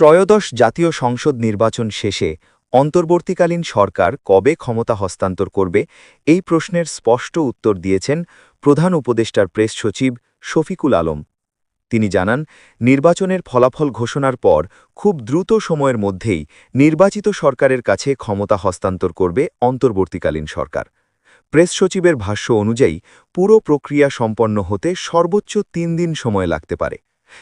ত্রয়োদশ জাতীয় সংসদ নির্বাচন শেষে অন্তর্বর্তীকালীন সরকার কবে ক্ষমতা হস্তান্তর করবে এই প্রশ্নের স্পষ্ট উত্তর দিয়েছেন প্রধান উপদেষ্টার প্রেস সচিব শফিকুল আলম। তিনি জানান, নির্বাচনের ফলাফল ঘোষণার পর খুব দ্রুত সময়ের মধ্যেই নির্বাচিত সরকারের কাছে ক্ষমতা হস্তান্তর করবে অন্তর্বর্তীকালীন সরকার। প্রেস সচিবের ভাষ্য অনুযায়ী পুরো প্রক্রিয়া সম্পন্ন হতে সর্বোচ্চ ৩ দিন সময় লাগতে পারে।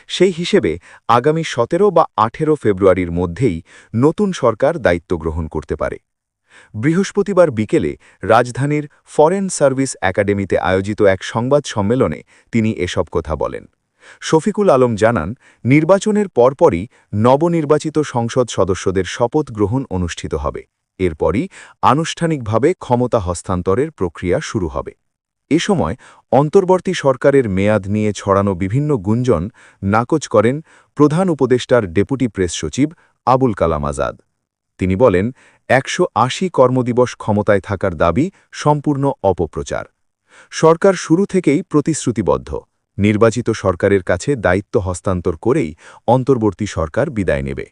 সেই হিসেবে আগামী ১৭ বা ১৮ ফেব্রুয়ারির মধ্যেই নতুন সরকার দায়িত্ব গ্রহণ করতে পারে। বৃহস্পতিবার বিকেলে রাজধানীর ফরেন সার্ভিস একাডেমিতে আয়োজিত এক সংবাদ সম্মেলনে তিনি এসব কথা বলেন। শফিকুল আলম জানান, নির্বাচনের পরপরই নবনির্বাচিত সংসদ সদস্যদের শপথ গ্রহণ অনুষ্ঠিত হবে। এরপরই আনুষ্ঠানিকভাবে ক্ষমতা হস্তান্তরের প্রক্রিয়া শুরু হবে। এ সময় অন্তর্বর্তী সরকারের মেয়াদ নিয়ে ছড়ানো বিভিন্ন গুঞ্জন নাকচ করেন প্রধান উপদেষ্টার ডেপুটি প্রেস সচিব আবুল কালাম আজাদ। তিনি বলেন, ১৮০ কর্মদিবস ক্ষমতায় থাকার দাবি সম্পূর্ণ অপপ্রচার। সরকার শুরু থেকেই প্রতিশ্রুতিবদ্ধ, নির্বাচিত সরকারের কাছে দায়িত্ব হস্তান্তর করেই অন্তর্বর্তী সরকার বিদায় নেবে।